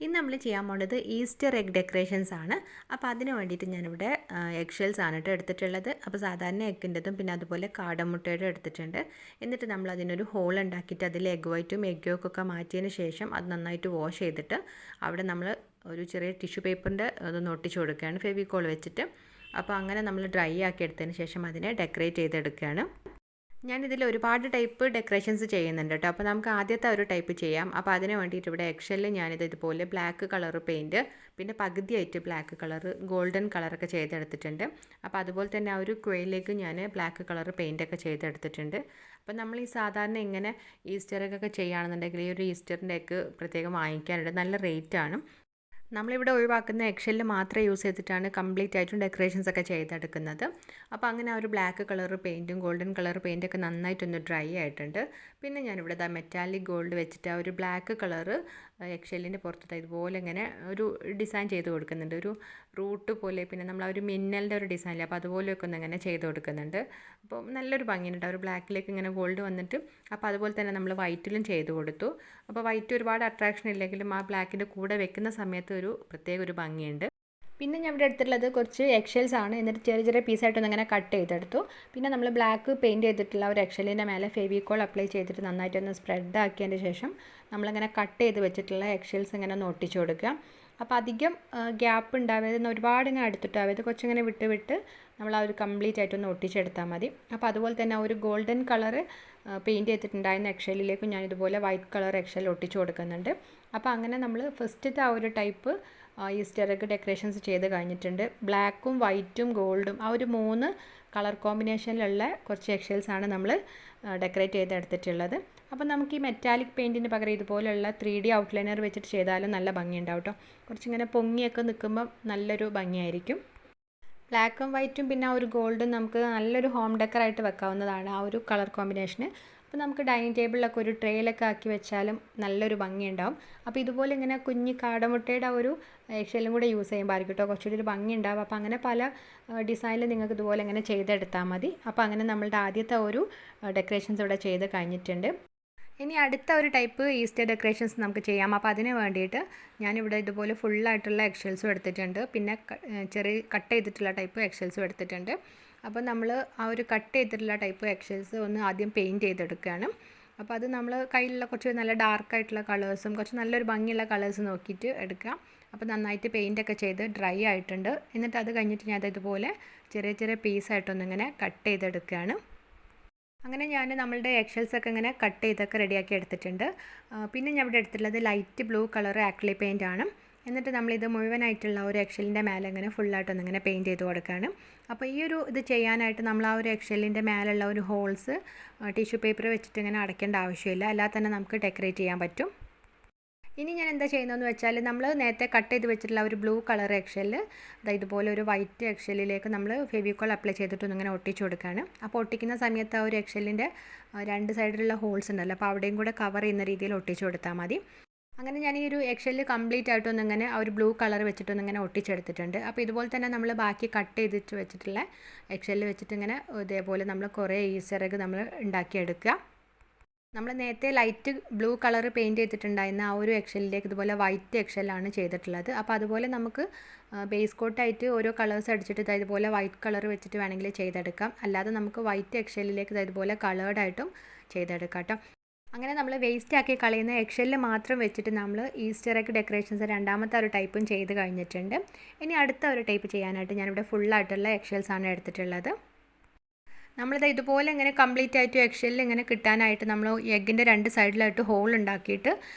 ഇന്ന് നമ്മൾ ചെയ്യാൻ പോകുന്നത് ഈസ്റ്റർ എഗ് ഡെക്കറേഷൻസ് ആണ്. അപ്പോൾ അതിന് വേണ്ടിയിട്ട് ഞാനിവിടെ എഗ് ഷെൽസ് ആണ് എടുത്തിട്ടുള്ളത്. അപ്പോൾ സാധാരണ എഗ്ഗിൻ്റെതും പിന്നെ അതുപോലെ കാടമുട്ടയുടെ എടുത്തിട്ടുണ്ട്. എന്നിട്ട് നമ്മൾ അതിനൊരു ഹോൾ ഉണ്ടാക്കിയിട്ട് അതിൽ എഗ് വൈറ്റും എഗ് യോക്കൊക്കെ മാറ്റിയതിന് ശേഷം അത് നന്നായിട്ട് വാഷ് ചെയ്തിട്ട് അവിടെ നമ്മൾ ഒരു ചെറിയ ടിഷ്യൂ പേപ്പറിൻ്റെ അതൊന്ന് ഒട്ടിച്ച് കൊടുക്കുകയാണ് ഫെവിക്കോൾ വെച്ചിട്ട്. അപ്പോൾ അങ്ങനെ നമ്മൾ ഡ്രൈ ആക്കി എടുത്തതിന് ശേഷം അതിനെ ഡെക്കറേറ്റ് ചെയ്തെടുക്കുകയാണ്. ഞാനിതിൽ ഒരുപാട് ടൈപ്പ് ഡെക്കറേഷൻസ് ചെയ്യുന്നുണ്ട് കേട്ടോ. അപ്പോൾ നമുക്ക് ആദ്യത്തെ ഒരു ടൈപ്പ് ചെയ്യാം. അപ്പോൾ അതിന് വേണ്ടിയിട്ട് ഇവിടെ എക്സെല്ലിൽ ഞാനിത് ഇതുപോലെ ബ്ലാക്ക് കളർ പെയിൻറ്റ്, പിന്നെ പകുതിയായിട്ട് ബ്ലാക്ക് കളർ ഗോൾഡൻ കളറൊക്കെ ചെയ്തെടുത്തിട്ടുണ്ട്. അപ്പോൾ അതുപോലെ തന്നെ ആ ഒരു ക്വയിലേക്ക് ഞാൻ ബ്ലാക്ക് കളർ പെയിൻറ്റൊക്കെ ചെയ്തെടുത്തിട്ടുണ്ട്. അപ്പോൾ നമ്മൾ ഈ സാധാരണ ഇങ്ങനെ ഈസ്റ്റർ എഗ്ഗൊക്കെ ചെയ്യുകയാണെന്നുണ്ടെങ്കിൽ ഈ ഒരു ഈസ്റ്ററിൻ്റെ എഗ്ഗ് പ്രത്യേകം വാങ്ങിക്കാനുണ്ട്, നല്ല റേറ്റാണ്. നമ്മളിവിടെ ഒഴിവാക്കുന്ന എഗ്ഷെല്ല് മാത്രമേ യൂസ് ചെയ്തിട്ടാണ് കംപ്ലീറ്റ് ആയിട്ടും ഡെക്കറേഷൻസ് ഒക്കെ ചെയ്തെടുക്കുന്നത്. അപ്പോൾ അങ്ങനെ ആ ഒരു ബ്ലാക്ക് കളർ പെയിൻറ്റും ഗോൾഡൻ കളർ പെയിൻറ്റൊക്കെ നന്നായിട്ടൊന്ന് ഡ്രൈ ആയിട്ടുണ്ട്. പിന്നെ ഞാനിവിടെ മെറ്റാലിക് ഗോൾഡ് വെച്ചിട്ട് ആ ഒരു ബ്ലാക്ക് കളറ് എഗ്ഷെല്ലിൻ്റെ പുറത്ത് ഇതുപോലെ ഇങ്ങനെ ഒരു ഡിസൈൻ ചെയ്ത് കൊടുക്കുന്നുണ്ട്, ഒരു റൂട്ട് പോലെ. പിന്നെ നമ്മൾ ആ ഒരു മിന്നലിൻ്റെ ഒരു ഡിസൈനില്ല, അപ്പോൾ അതുപോലെയൊക്കെ ഒന്ന് ഇങ്ങനെ ചെയ്ത് കൊടുക്കുന്നുണ്ട്. അപ്പോൾ നല്ലൊരു ഭംഗിയുണ്ട് ആ ഒരു ബ്ലാക്കിലേക്ക് ഇങ്ങനെ ഗോൾഡ് വന്നിട്ട്. അപ്പോൾ അതുപോലെ തന്നെ നമ്മൾ വൈറ്റിലും ചെയ്ത് കൊടുത്തു. അപ്പോൾ വൈറ്റ് ഒരുപാട് അട്രാക്ഷൻ ഇല്ലെങ്കിലും ആ ബ്ലാക്കിൻ്റെ കൂടെ വെക്കുന്ന സമയത്ത് ഒരു പ്രത്യേക ഒരു ഭംഗിയുണ്ട്. പിന്നെ ഞാൻ ഇവിടെ എടുത്തിട്ടുള്ളത് കുറച്ച് എഗ്ഷെൽസ് ആണ്. എന്നിട്ട് ചെറിയ ചെറിയ പീസായിട്ടൊന്ന് അങ്ങനെ കട്ട് ചെയ്തെടുത്തു. പിന്നെ നമ്മൾ ബ്ലാക്ക് പെയിൻറ്റ് ചെയ്തിട്ടുള്ള ഒരു എഗ്ഷെല്ലിൻ്റെ മേലെ ഫെവിക്കോൾ അപ്ലൈ ചെയ്തിട്ട് നന്നായിട്ടൊന്ന് സ്പ്രെഡ് ആക്കിയതിന് ശേഷം നമ്മളിങ്ങനെ കട്ട് ചെയ്ത് വെച്ചിട്ടുള്ള എഗ്ഷെൽസ് ഇങ്ങനെ ഒന്ന് ഒട്ടിച്ച് കൊടുക്കുക. അപ്പോൾ അധികം ഗ്യാപ്പ് ഉണ്ടാവരുത്, ഒരുപാട് ഇങ്ങനെ എടുത്തിട്ടാവരുത്, കുറച്ചിങ്ങനെ വിട്ട് വിട്ട് നമ്മൾ ആ ഒരു കംപ്ലീറ്റ് ആയിട്ടൊന്ന് ഒട്ടിച്ചെടുത്താൽ മതി. അപ്പോൾ അതുപോലെ തന്നെ ആ ഒരു ഗോൾഡൻ കളറ് പെയിൻറ്റ് ചെയ്തിട്ടുണ്ടായിരുന്ന എഗ്ഷെല്ലിലേക്ക് ഞാൻ ഇതുപോലെ വൈറ്റ് കളർ എഗ്ഷെൽ ഒട്ടിച്ച് കൊടുക്കുന്നുണ്ട്. അപ്പോൾ അങ്ങനെ നമ്മൾ ഫസ്റ്റത്തെ ആ ഒരു ടൈപ്പ് ഈസ്റ്റർ എഗ് ഡെക്കറേഷൻസ് ചെയ്ത് കഴിഞ്ഞിട്ടുണ്ട്. ബ്ലാക്കും വൈറ്റും ഗോൾഡും ആ ഒരു 3 കളർ കോമ്പിനേഷനിലുള്ള കുറച്ച് എഗ്ഷെൽസാണ് നമ്മൾ ഡെക്കറേറ്റ് ചെയ്തെടുത്തിട്ടുള്ളത്. അപ്പോൾ നമുക്ക് ഈ മെറ്റാലിക് പെയിൻറ്റിന് പകരം ഇതുപോലെയുള്ള 3D ഔട്ട്ലൈനർ വെച്ചിട്ട് ചെയ്താലും നല്ല ഭംഗിയുണ്ടാവും കേട്ടോ. കുറച്ചിങ്ങനെ പൊങ്ങിയൊക്കെ നിൽക്കുമ്പം നല്ലൊരു ഭംഗിയായിരിക്കും. ബ്ലാക്കും വൈറ്റും പിന്നെ ആ ഒരു ഗോൾഡും നമുക്ക് നല്ലൊരു ഹോം ഡെക്കറായിട്ട് വെക്കാവുന്നതാണ് ആ ഒരു കളർ കോമ്പിനേഷന്. അപ്പോൾ നമുക്ക് ഡൈനിങ് ടേബിളിലൊക്കെ ഒരു ട്രേയിലൊക്കെ ആക്കി വെച്ചാലും നല്ലൊരു ഭംഗിയുണ്ടാവും. അപ്പോൾ ഇതുപോലെ ഇങ്ങനെ കുഞ്ഞ് കാടമുട്ടയുടെ ആ ഒരു എഗ്ഷെല്ലും കൂടെ യൂസ് ചെയ്യുമ്പോൾ ആയിരിക്കും കേട്ടോ കുറച്ചുകൂടി ഒരു ഭംഗി ഉണ്ടാവും. അപ്പോൾ അങ്ങനെ പല ഡിസൈനിൽ നിങ്ങൾക്ക് ഇതുപോലെ ഇങ്ങനെ ചെയ്തെടുത്താൽ മതി. അപ്പോൾ അങ്ങനെ നമ്മളുടെ ആദ്യത്തെ ഒരു ഡെക്കറേഷൻസ് ഇവിടെ ചെയ്ത് കഴിഞ്ഞിട്ടുണ്ട്. ഇനി അടുത്ത ഒരു ടൈപ്പ് ഈസ്റ്റർ ഡെക്കറേഷൻസ് നമുക്ക് ചെയ്യാം. അപ്പോൾ അതിന് വേണ്ടിയിട്ട് ഞാനിവിടെ ഇതുപോലെ ഫുള്ളായിട്ടുള്ള എഗ്ഷെൽസും എടുത്തിട്ടുണ്ട്, പിന്നെ ചെറിയ കട്ട് ചെയ്തിട്ടുള്ള ടൈപ്പ് എഗ്ഷെൽസും എടുത്തിട്ടുണ്ട്. അപ്പോൾ നമ്മൾ ആ ഒരു കട്ട് ചെയ്തിട്ടുള്ള ടൈപ്പ് എഗ്ഷെൽസ് ഒന്ന് ആദ്യം പെയിൻറ്റ് ചെയ്തെടുക്കുകയാണ്. അപ്പോൾ അത് നമ്മൾ കയ്യിലുള്ള കുറച്ച് നല്ല ഡാർക്കായിട്ടുള്ള കളേഴ്സും കുറച്ച് നല്ലൊരു ഭംഗിയുള്ള കളേഴ്സ് നോക്കിയിട്ട് എടുക്കുക. അപ്പോൾ നന്നായിട്ട് പെയിൻറ്റൊക്കെ ചെയ്ത് ഡ്രൈ ആയിട്ടുണ്ട്. എന്നിട്ട് അത് കഴിഞ്ഞിട്ട് ഞാൻ ഇതുപോലെ ചെറിയ ചെറിയ പീസായിട്ടൊന്നിങ്ങനെ കട്ട് ചെയ്തെടുക്കുകയാണ്. അങ്ങനെ ഞാൻ നമ്മളുടെ എഗ്ഷെൽസൊക്കെ ഇങ്ങനെ കട്ട് ചെയ്തൊക്കെ റെഡിയാക്കി എടുത്തിട്ടുണ്ട്. പിന്നെ ഞാൻ ഇവിടെ എടുത്തിട്ടുള്ളത് light blue colour acrylic paint ആണ്. എന്നിട്ട് നമ്മളിത് മുഴുവനായിട്ടുള്ള ഒരു എഗ്ഷെല്ലിൻ്റെ മേലെ ഇങ്ങനെ ഫുള്ളായിട്ടൊന്നിങ്ങനെ പെയിൻറ്റ് ചെയ്ത് കൊടുക്കുകയാണ്. അപ്പോൾ ഈ ഒരു ഇത് ചെയ്യാനായിട്ട് നമ്മൾ ആ ഒരു എഗ്ഷെല്ലിൻ്റെ മേലുള്ള ഒരു ഹോൾസ് ടിഷ്യൂ പേപ്പർ വെച്ചിട്ട് ഇങ്ങനെ അടയ്ക്കേണ്ട ആവശ്യമില്ല, അല്ലാതെ തന്നെ നമുക്ക് ഡെക്കറേറ്റ് ചെയ്യാൻ പറ്റും. ഇനി ഞാൻ എന്താ ചെയ്യുന്നതെന്ന് വെച്ചാൽ നമ്മൾ നേരത്തെ കട്ട് ചെയ്ത് വെച്ചിട്ടുള്ള ഒരു ബ്ലൂ കളർ എഗ്ഷെല്ല് ഇതുപോലെ ഒരു വൈറ്റ് എഗ്ഷെല്ലിലേക്ക് നമ്മൾ ഫെവിക്കോൾ അപ്ലൈ ചെയ്തിട്ടൊന്നും ഇങ്ങനെ ഒട്ടിച്ച് കൊടുക്കുകയാണ്. അപ്പോൾ ഒട്ടിക്കുന്ന സമയത്ത് ആ ഒരു എഗ്ഷെല്ലിൻ്റെ 2 സൈഡിലുള്ള ഹോൾസ് ഉണ്ടല്ലോ, അപ്പോൾ അവിടെയും കൂടെ കവർ ചെയ്യുന്ന രീതിയിൽ ഒട്ടിച്ച് കൊടുത്താൽ മതി. അങ്ങനെ ഞാൻ ഈ ഒരു എഗ്ഷെല്ല് കംപ്ലീറ്റ് ആയിട്ടൊന്നിങ്ങനെ ആ ഒരു ബ്ലൂ കളർ വെച്ചിട്ടൊന്നിങ്ങനെ ഒട്ടിച്ചെടുത്തിട്ടുണ്ട്. അപ്പോൾ ഇതുപോലെ തന്നെ നമ്മൾ ബാക്കി കട്ട് ചെയ്തിട്ട് വെച്ചിട്ടുള്ള എഗ്ഷെല്ല് വെച്ചിട്ട് ഇങ്ങനെ ഇതേപോലെ നമ്മൾ കുറേ ഈസ്റ്റർ എഗ്ഗ് നമ്മൾ ഉണ്ടാക്കിയെടുക്കുക. നമ്മൾ നേരത്തെ ലൈറ്റ് ബ്ലൂ കളർ പെയിൻറ്റ് ചെയ്തിട്ടുണ്ടായിരുന്ന ആ ഒരു എഗ്ഷെല്ലിലേക്ക് ഇതുപോലെ വൈറ്റ് എഗ്ഷെല്ലാണ് ചെയ്തിട്ടുള്ളത്. അപ്പോൾ അതുപോലെ നമുക്ക് ബേസ് കോട്ടായിട്ട് ഓരോ കളേഴ്സ് അടിച്ചിട്ട് ഇതുപോലെ വൈറ്റ് കളർ വെച്ചിട്ട് വേണമെങ്കിൽ ചെയ്തെടുക്കാം. അല്ലാതെ നമുക്ക് വൈറ്റ് എഗ്ഷെല്ലിലേക്ക് ഇതുപോലെ കളേർഡായിട്ടും ചെയ്തെടുക്കാം കേട്ടോ. അങ്ങനെ നമ്മൾ വേസ്റ്റ് ആക്കി കളയുന്ന എഗ്ഷെല്ല് മാത്രം വെച്ചിട്ട് നമ്മൾ ഈസ്റ്റർ എഗ് ഡെക്കറേഷൻസ് രണ്ടാമത്തെ ഒരു ടൈപ്പും ചെയ്ത് കഴിഞ്ഞിട്ടുണ്ട്. ഇനി അടുത്ത ഒരു ടൈപ്പ് ചെയ്യാനായിട്ട് ഞാനിവിടെ ഫുള്ളായിട്ടുള്ള എഗ്ഷെൽസാണ് എടുത്തിട്ടുള്ളത്. നമ്മളിത് ഇതുപോലെ ഇങ്ങനെ കംപ്ലീറ്റ് ആയിട്ട് എഗ്ഷെല്ല് ഇങ്ങനെ കിട്ടാനായിട്ട് നമ്മൾ എഗ്ഗിൻ്റെ 2 സൈഡിലായിട്ട് ഹോൾ ഉണ്ടാക്കിയിട്ട്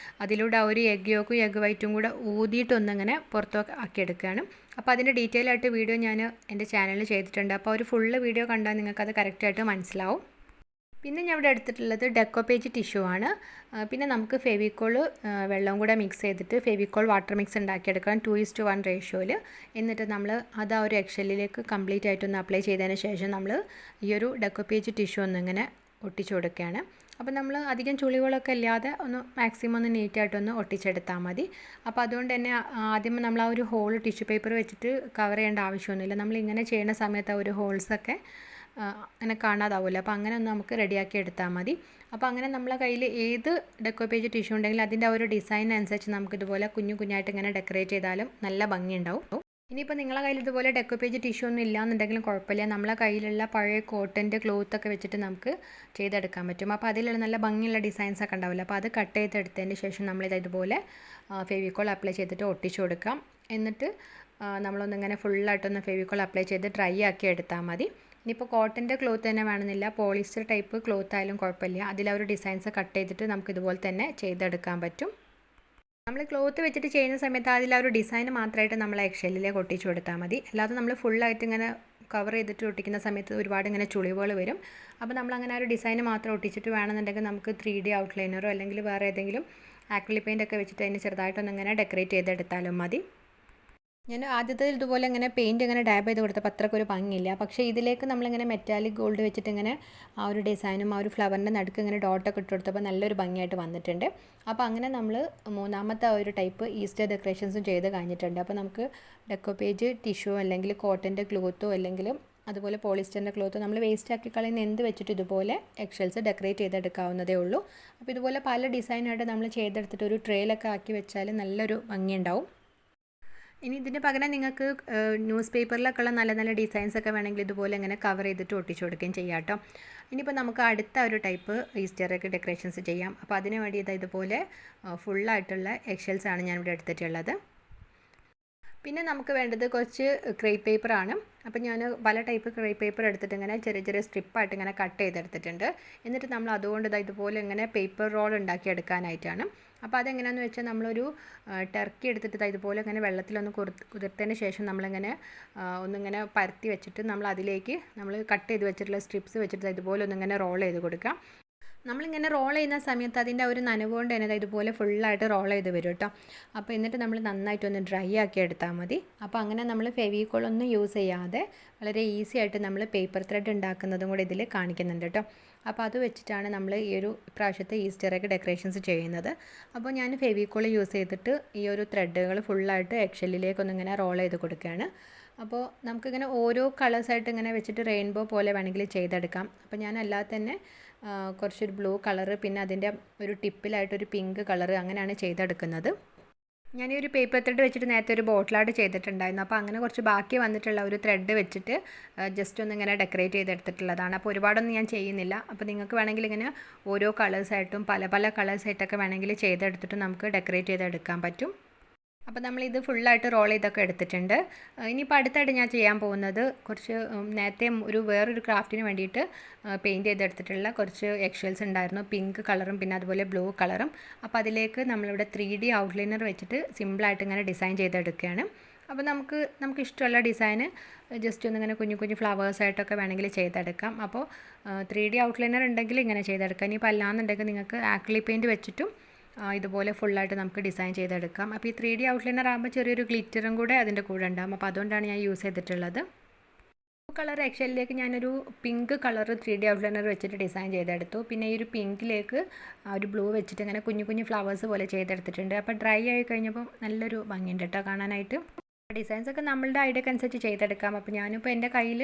അതിലൂടെ ആ ഒരു എഗ് യോക്കും എഗ് വൈറ്റും കൂടെ ഊതിയിട്ടൊന്നിങ്ങനെ പുറത്തൊക്കെ ആക്കിയെടുക്കുകയാണ്. അപ്പോൾ അതിൻ്റെ ഡീറ്റെയിൽ ആയിട്ട് വീഡിയോ ഞാൻ എൻ്റെ ചാനലിൽ ചെയ്തിട്ടുണ്ട്. അപ്പോൾ ഒരു ഫുള്ള് വീഡിയോ കണ്ടാൽ നിങ്ങൾക്കത് കറക്റ്റായിട്ട് മനസ്സിലാവും. പിന്നെ ഞാൻ ഇവിടെ എടുത്തിട്ടുള്ളത് ഡെക്കോ പേജ് ടിഷ്യൂ ആണ്. പിന്നെ നമുക്ക് ഫെവിക്കോൾ വെള്ളം കൂടെ മിക്സ് ചെയ്തിട്ട് ഫെവിക്കോൾ വാട്ടർ മിക്സ് ഉണ്ടാക്കിയെടുക്കാൻ 2:1 റേഷ്യോയിൽ. എന്നിട്ട് നമ്മൾ അത് ആ ഒരു എഗ്ഷെല്ലിലേക്ക് കംപ്ലീറ്റ് ആയിട്ടൊന്ന് അപ്ലൈ ചെയ്തതിന് ശേഷം നമ്മൾ ഈ ഒരു ഡെക്കോ പേജ് ടിഷ്യൂ ഒന്നിങ്ങനെ ഒട്ടിച്ചു കൊടുക്കുകയാണ്. അപ്പോൾ നമ്മൾ അധികം ചുളികളൊക്കെ ഇല്ലാതെ ഒന്ന് മാക്സിമം ഒന്ന് നീറ്റായിട്ടൊന്ന് ഒട്ടിച്ചെടുത്താൽ മതി. അപ്പോൾ അതുകൊണ്ട് തന്നെ ആദ്യം നമ്മൾ ആ ഒരു ഹോൾ ടിഷ്യൂ പേപ്പർ വെച്ചിട്ട് കവർ ചെയ്യേണ്ട ആവശ്യമൊന്നുമില്ല. നമ്മളിങ്ങനെ ചെയ്യുന്ന സമയത്ത് ആ ഒരു ഹോൾസൊക്കെ അങ്ങനെ കാണാതാവില്ല. അപ്പോൾ അങ്ങനെ ഒന്ന് നമുക്ക് റെഡിയാക്കി എടുത്താൽ മതി. അപ്പോൾ അങ്ങനെ നമ്മളെ കയ്യിൽ ഏത് ഡെക്കോ പേജ് ടിഷ്യൂ ഉണ്ടെങ്കിലും അതിൻ്റെ ആ ഒരു ഡിസൈനനുസരിച്ച് നമുക്കിതുപോലെ കുഞ്ഞു കുഞ്ഞായിട്ട് ഇങ്ങനെ ഡെക്കറേറ്റ് ചെയ്താലും നല്ല ഭംഗിയുണ്ടാവും. ഇനിയിപ്പോൾ നിങ്ങളെ കയ്യിൽ ഇതുപോലെ ഡെക്കോ പേജ് ടിഷ്യൂ ഒന്നും ഇല്ലാന്നുണ്ടെങ്കിലും കുഴപ്പമില്ല. നമ്മളെ കയ്യിലുള്ള പഴയ കോട്ടൻ്റെ ക്ലോത്തൊക്കെ വെച്ചിട്ട് നമുക്ക് ചെയ്തെടുക്കാൻ പറ്റും. അപ്പോൾ അതിലുള്ള നല്ല ഭംഗിയുള്ള ഡിസൈൻസൊക്കെ ഉണ്ടാവില്ല. അപ്പോൾ അത് കട്ട് ചെയ്തെടുത്തതിന് ശേഷം നമ്മളിത് ഇതുപോലെ ഫെവിക്കോൾ അപ്ലൈ ചെയ്തിട്ട് ഒട്ടിച്ചു കൊടുക്കാം. എന്നിട്ട് നമ്മളൊന്നിങ്ങനെ ഫുള്ളായിട്ടൊന്ന് ഫെവിക്കോൾ അപ്ലൈ ചെയ്ത് ഡ്രൈ ആക്കി എടുത്താൽ മതി. ഇനിയിപ്പോൾ കോട്ടൻ്റെ ക്ലോത്ത് തന്നെ വേണമെന്നില്ല, പോളിസ്റ്റർ ടൈപ്പ് ക്ലോത്ത് ആയാലും കുഴപ്പമില്ല. അതിലൊരു ഡിസൈൻസ് കട്ട് ചെയ്തിട്ട് നമുക്കിതുപോലെ തന്നെ ചെയ്തെടുക്കാൻ പറ്റും. നമ്മൾ ക്ലോത്ത് വെച്ചിട്ട് ചെയ്യുന്ന സമയത്ത് അതിൽ ആ ഒരു ഡിസൈൻ മാത്രമായിട്ട് നമ്മൾ എക്സലിലേക്ക് ഒട്ടിച്ചു കൊടുത്താൽ മതി. അല്ലാതെ നമ്മൾ ഫുള്ളായിട്ട് ഇങ്ങനെ കവർ ചെയ്തിട്ട് ഒട്ടിക്കുന്ന സമയത്ത് ഒരുപാട് ഇങ്ങനെ ചുളിവുകൾ വരും. അപ്പോൾ നമ്മളങ്ങനെ ആ ഒരു ഡിസൈൻ മാത്രം ഒട്ടിച്ചിട്ട് വേണമെന്നുണ്ടെങ്കിൽ നമുക്ക് 3D ഔട്ട്ലൈനറോ അല്ലെങ്കിൽ വേറെ ഏതെങ്കിലും ആക്രിലിക് പെയിൻ്റ് ഒക്കെ വെച്ചിട്ട് അതിന് ചെറുതായിട്ടൊന്നിങ്ങനെ ഡെക്കറേറ്റ് ചെയ്തെടുത്താലും മതി. ഞാൻ ആദ്യത്തെ ഇതുപോലെ ഇങ്ങനെ പെയിൻറ്റ് ഇങ്ങനെ ഡാബ് ചെയ്ത് കൊടുത്തപ്പോൾ അത്രയ്ക്ക് ഒരു ഭംഗിയില്ല. പക്ഷേ ഇതിലേക്ക് നമ്മളിങ്ങനെ മെറ്റാലിക് ഗോൾഡ് വെച്ചിട്ട് ഇങ്ങനെ ആ ഒരു ഡിസൈനും ആ ഒരു ഫ്ലവറിൻ്റെ നടുക്ക് ഇങ്ങനെ ഡോട്ടൊക്കെ ഇട്ട് കൊടുത്തപ്പോൾ നല്ലൊരു ഭംഗിയായിട്ട് വന്നിട്ടുണ്ട്. അപ്പോൾ അങ്ങനെ നമ്മൾ മൂന്നാമത്തെ ആ ഒരു ടൈപ്പ് ഈസ്റ്റർ ഡെക്കറേഷൻസും ചെയ്ത് കഴിഞ്ഞിട്ടുണ്ട്. അപ്പോൾ നമുക്ക് ഡെക്കോ പേജ് ടിഷ്യൂ അല്ലെങ്കിൽ കോട്ടൻ്റെ ക്ലോത്തോ അല്ലെങ്കിൽ അതുപോലെ പോളിസ്റ്ററിൻ്റെ ക്ലോത്തോ നമ്മൾ വേസ്റ്റ് ആക്കി കളയുന്ന എന്ത് വെച്ചിട്ട് ഇതുപോലെ എക്സൽസ് ഡെക്കറേറ്റ് ചെയ്തെടുക്കാവുന്നതേ ഉള്ളൂ. അപ്പോൾ ഇതുപോലെ പല ഡിസൈനായിട്ട് നമ്മൾ ചെയ്തെടുത്തിട്ട് ഒരു ട്രേയിലൊക്കെ ആക്കി വെച്ചാൽ നല്ലൊരു ഭംഗിയുണ്ടാവും. ഇനി ഇതിന് പകരം നിങ്ങൾക്ക് ന്യൂസ് പേപ്പറിലൊക്കെ ഉള്ള നല്ല നല്ല ഡിസൈൻസൊക്കെ വേണമെങ്കിൽ ഇതുപോലെ ഇങ്ങനെ കവർ ചെയ്തിട്ട് ഒട്ടിച്ചു കൊടുക്കുകയും ചെയ്യാം കേട്ടോ. ഇനിയിപ്പോൾ നമുക്ക് അടുത്ത ഒരു ടൈപ്പ് ഈസ്റ്ററൊക്കെ ഡെക്കറേഷൻസ് ചെയ്യാം. അപ്പോൾ അതിന് വേണ്ടി ഇതുപോലെ ഫുള്ളായിട്ടുള്ള എക്സൽസാണ് ഞാനിവിടെ എടുത്തിട്ടുള്ളത്. പിന്നെ നമുക്ക് വേണ്ടത് കുറച്ച് ക്രേപ്പ് പേപ്പറാണ്. അപ്പോൾ ഞാൻ പല ടൈപ്പ് ക്രേപ്പ് പേപ്പർ എടുത്തിട്ട് ഇങ്ങനെ ചെറിയ ചെറിയ സ്ട്രിപ്പായിട്ട് ഇങ്ങനെ കട്ട് ചെയ്തെടുത്തിട്ടുണ്ട്. എന്നിട്ട് നമ്മൾ അതുകൊണ്ട് ഇതുപോലെ ഇങ്ങനെ പേപ്പർ റോൾ ഉണ്ടാക്കി എടുക്കാനായിട്ടാണ്. അപ്പോൾ അതെങ്ങനെയാണെന്ന് വെച്ചാൽ നമ്മളൊരു ടർക്കി എടുത്തിട്ട് ഇതുപോലെ ഇങ്ങനെ വെള്ളത്തിലൊന്ന് കുതിർത്തതിന് ശേഷം നമ്മളിങ്ങനെ ഒന്നിങ്ങനെ പരത്തി വെച്ചിട്ട് നമ്മൾ അതിലേക്ക് നമ്മൾ കട്ട് ചെയ്ത് വെച്ചിട്ടുള്ള സ്ട്രിപ്സ് വെച്ചിട്ട് ഇതുപോലെ ഒന്നിങ്ങനെ റോൾ ചെയ്ത് കൊടുക്കാം. നമ്മളിങ്ങനെ റോൾ ചെയ്യുന്ന സമയത്ത് അതിൻ്റെ ഒരു നനവ് കൊണ്ട് തന്നെ ഇതുപോലെ ഫുള്ളായിട്ട് റോൾ ചെയ്ത് വരും കേട്ടോ. അപ്പോൾ എന്നിട്ട് നമ്മൾ നന്നായിട്ടൊന്ന് ഡ്രൈ ആക്കി എടുത്താൽ മതി. അപ്പോൾ അങ്ങനെ നമ്മൾ ഫെവിക്കോളൊന്നും യൂസ് ചെയ്യാതെ വളരെ ഈസി ആയിട്ട് നമ്മൾ പേപ്പർ ത്രെഡ് ഉണ്ടാക്കുന്നതും കൂടി ഇതിൽ കാണിക്കുന്നുണ്ട് കേട്ടോ. അപ്പോൾ അത് വെച്ചിട്ടാണ് നമ്മൾ ഈ ഒരു പ്രാവശ്യത്തെ ഈസ്റ്ററൊക്കെ ഡെക്കറേഷൻസ് ചെയ്യുന്നത്. അപ്പോൾ ഞാൻ ഫെവിക്കോൾ യൂസ് ചെയ്തിട്ട് ഈ ഒരു ത്രെഡുകൾ ഫുള്ളായിട്ട് എക്സലിലേക്കൊന്നിങ്ങനെ റോൾ ചെയ്ത് കൊടുക്കുകയാണ്. അപ്പോൾ നമുക്കിങ്ങനെ ഓരോ കളേഴ്സായിട്ട് ഇങ്ങനെ വെച്ചിട്ട് റെയിൻബോ പോലെ വേണമെങ്കിൽ ചെയ്തെടുക്കാം. അപ്പോൾ ഞാൻ അല്ലാതെ തന്നെ കുറച്ചൊരു ബ്ലൂ കളറ് പിന്നെ അതിൻ്റെ ഒരു ടിപ്പിലായിട്ടൊരു പിങ്ക് കളറ് അങ്ങനെയാണ് ചെയ്തെടുക്കുന്നത്. ഞാൻ ഈ ഒരു പേപ്പർ ത്രെഡ് വെച്ചിട്ട് നേരത്തെ ഒരു ബോട്ടിലായിട്ട് ചെയ്തിട്ടുണ്ടായിരുന്നു. അപ്പോൾ അങ്ങനെ കുറച്ച് ബാക്കി വന്നിട്ടുള്ള ഒരു ത്രെഡ് വെച്ചിട്ട് ജസ്റ്റ് ഒന്നിങ്ങനെ ഡെക്കറേറ്റ് ചെയ്തെടുത്തിട്ടുള്ളതാണ്. അപ്പോൾ ഒരുപാടൊന്നും ഞാൻ ചെയ്യുന്നില്ല. അപ്പോൾ നിങ്ങൾക്ക് വേണമെങ്കിൽ ഇങ്ങനെ ഓരോ കളേഴ്സായിട്ടും പല പല കളേഴ്സായിട്ടൊക്കെ വേണമെങ്കിൽ ചെയ്തെടുത്തിട്ട് നമുക്ക് ഡെക്കറേറ്റ് ചെയ്തെടുക്കാൻ പറ്റും. അപ്പോൾ നമ്മളിത് ഫുള്ളായിട്ട് റോൾ ചെയ്തൊക്കെ എടുത്തിട്ടുണ്ട്. ഇനിയിപ്പോൾ അടുത്തായിട്ട് ഞാൻ ചെയ്യാൻ പോകുന്നത് കുറച്ച് നേരത്തെ വേറൊരു ക്രാഫ്റ്റിന് വേണ്ടിയിട്ട് പെയിൻറ്റ് ചെയ്തെടുത്തിട്ടുള്ള കുറച്ച് എക്സൽസ് ഉണ്ടായിരുന്നു, പിങ്ക് കളറും പിന്നെ അതുപോലെ ബ്ലൂ കളറും. അപ്പോൾ അതിലേക്ക് നമ്മളിവിടെ 3D ഔട്ട്ലൈനർ വെച്ചിട്ട് സിമ്പിളായിട്ട് ഇങ്ങനെ ഡിസൈൻ ചെയ്തെടുക്കുകയാണ്. അപ്പോൾ നമുക്ക് ഇഷ്ടമുള്ള ഡിസൈന് ജസ്റ്റ് ഒന്നിങ്ങനെ കുഞ്ഞു കുഞ്ഞു ഫ്ലവേഴ്സായിട്ടൊക്കെ വേണമെങ്കിൽ ചെയ്തെടുക്കാം. അപ്പോൾ 3D ഔട്ട്ലൈനർ ഉണ്ടെങ്കിൽ ഇങ്ങനെ ചെയ്തെടുക്കാം. ഇനിയിപ്പോൾ അല്ലാന്നുണ്ടെങ്കിൽ നിങ്ങൾക്ക് ആക്രിലിക് പെയിൻറ്റ് വെച്ചിട്ടും ഇതുപോലെ ഫുള്ളായിട്ട് നമുക്ക് ഡിസൈൻ ചെയ്തെടുക്കാം. അപ്പോൾ ഈ 3D ഔട്ട്ലൈനർ ആകുമ്പോൾ ചെറിയൊരു ഗ്ലിറ്ററും കൂടെ അതിൻ്റെ കൂടെ ഉണ്ടാകും. അപ്പോൾ അതുകൊണ്ടാണ് ഞാൻ യൂസ് ചെയ്തിട്ടുള്ളത്. കളർ എക്സലിലേക്ക് ഞാനൊരു പിങ്ക് കളർ 3D ഔട്ട്ലൈനർ വെച്ചിട്ട് ഡിസൈൻ ചെയ്തെടുത്തു. പിന്നെ ഈ ഒരു പിങ്കിലേക്ക് ഒരു ബ്ലൂ വെച്ചിട്ട് ഇങ്ങനെ കുഞ്ഞു കുഞ്ഞു ഫ്ലവേഴ്സ് പോലെ ചെയ്തെടുത്തിട്ടുണ്ട്. അപ്പോൾ ഡ്രൈ ആയി കഴിഞ്ഞപ്പോൾ നല്ലൊരു ഭംഗിയുണ്ട് കേട്ടോ കാണാനായിട്ട്. ഡിസൈൻസൊക്കെ നമ്മളുടെ ഐഡിയക്ക് അനുസരിച്ച് ചെയ്തെടുക്കാം. അപ്പോൾ ഞാനിപ്പോൾ എൻ്റെ കയ്യിൽ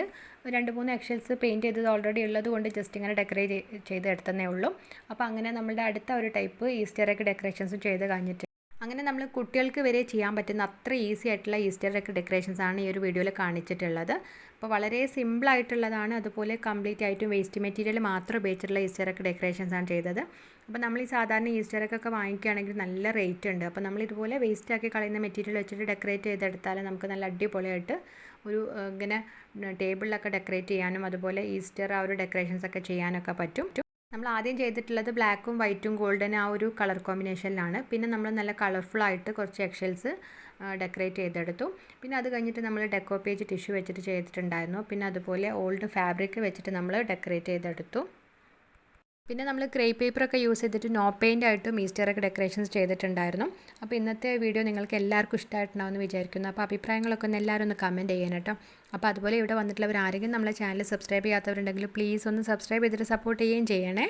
2-3 എക്സൽസ് പെയിൻറ്റ് ചെയ്തത് ഓൾറെഡി ഉള്ളത് കൊണ്ട് ജസ്റ്റ് ഇങ്ങനെ ഡെക്കറേറ്റ് ചെയ്തെടുത്തതേ ഉള്ളൂ. അപ്പോൾ അങ്ങനെ നമ്മളുടെ അടുത്ത ഒരു ടൈപ്പ് ഈസ്റ്ററൊക്കെ ഡെക്കറേഷൻസും ചെയ്ത് കഴിഞ്ഞിട്ട് അങ്ങനെ നമ്മൾ കുട്ടികൾക്ക് വരെ ചെയ്യാൻ പറ്റുന്ന അത്ര ഈസി ആയിട്ടുള്ള ഈസ്റ്ററൊക്കെ ഡെക്കറേഷൻസ് ആണ് ഈ ഒരു വീഡിയോയിൽ കാണിച്ചിട്ടുള്ളത്. അപ്പോൾ വളരെ സിമ്പിളായിട്ടുള്ളതാണ്. അതുപോലെ കംപ്ലീറ്റ് ആയിട്ടും വേസ്റ്റ് മെറ്റീരിയൽ മാത്രം ഉപയോഗിച്ചിട്ടുള്ള ഈസ്റ്ററൊക്കെ ഡെക്കറേഷൻസ് ആണ് ചെയ്തത്. അപ്പോൾ നമ്മൾ ഈ സാധാരണ ഈസ്റ്ററൊക്കെ വാങ്ങിക്കുകയാണെങ്കിൽ നല്ല റേറ്റ് ഉണ്ട്. അപ്പോൾ നമ്മൾ ഇതുപോലെ വേസ്റ്റ് ആക്കി കളയുന്ന മെറ്റീരിയൽ വെച്ചിട്ട് ഡെക്കറേറ്റ് ചെയ്തെടുത്താൽ നമുക്ക് നല്ല അടിപൊളിയായിട്ട് ഒരു ഇങ്ങനെ ടേബിളിലൊക്കെ ഡെക്കറേറ്റ് ചെയ്യാനും അതുപോലെ ഈസ്റ്റർ ആ ഒരു ഡെക്കറേഷൻസൊക്കെ ചെയ്യാനൊക്കെ പറ്റും. നമ്മൾ ആദ്യം ചെയ്തിട്ടുള്ളത് ബ്ലാക്കും വൈറ്റും ഗോൾഡൻ ആ ഒരു കളർ കോമ്പിനേഷനിലാണ്. പിന്നെ നമ്മൾ നല്ല കളർഫുള്ളായിട്ട് കുറച്ച് എക്സൽസ് ഡെക്കറേറ്റ് ചെയ്തെടുത്തു. പിന്നെ അത് കഴിഞ്ഞിട്ട് നമ്മൾ ഡെക്കോ പേജ് ടിഷ്യൂ വെച്ചിട്ട് ചെയ്തിട്ടുണ്ടായിരുന്നു. പിന്നെ അതുപോലെ ഓൾഡ് ഫാബ്രിക് വെച്ചിട്ട് നമ്മൾ ഡെക്കറേറ്റ് ചെയ്തെടുത്തു. പിന്നെ നമ്മൾ ക്രേപ്പ് പേപ്പറൊക്കെ യൂസ് ചെയ്തിട്ട് നോ പെയിൻ്റ് ആയിട്ടും ഈസ്റ്ററൊക്കെ ഡെക്കറേഷൻസ് ചെയ്തിട്ടുണ്ടായിരുന്നു. അപ്പോൾ ഇന്നത്തെ വീഡിയോ നിങ്ങൾക്ക് എല്ലാവർക്കും ഇഷ്ടമായിട്ടുണ്ടാവുമെന്ന് വിചാരിക്കുന്നു. അപ്പോൾ അഭിപ്രായങ്ങളൊക്കെ ഒന്ന് എല്ലാവരും ഒന്ന് കമൻറ്റ് ചെയ്യണം കേട്ടോ. അപ്പോൾ അതുപോലെ ഇവിടെ വന്നിട്ടുള്ളവർ ആരെങ്കിലും നമ്മളെ ചാനൽ സബ്സ്ക്രൈബ് ചെയ്യാത്തവരുണ്ടെങ്കിൽ പ്ലീസ് ഒന്ന് സബ്സ്ക്രൈബ് ചെയ്തിട്ട് സപ്പോർട്ട് ചെയ്യുകയും ചെയ്യണേ.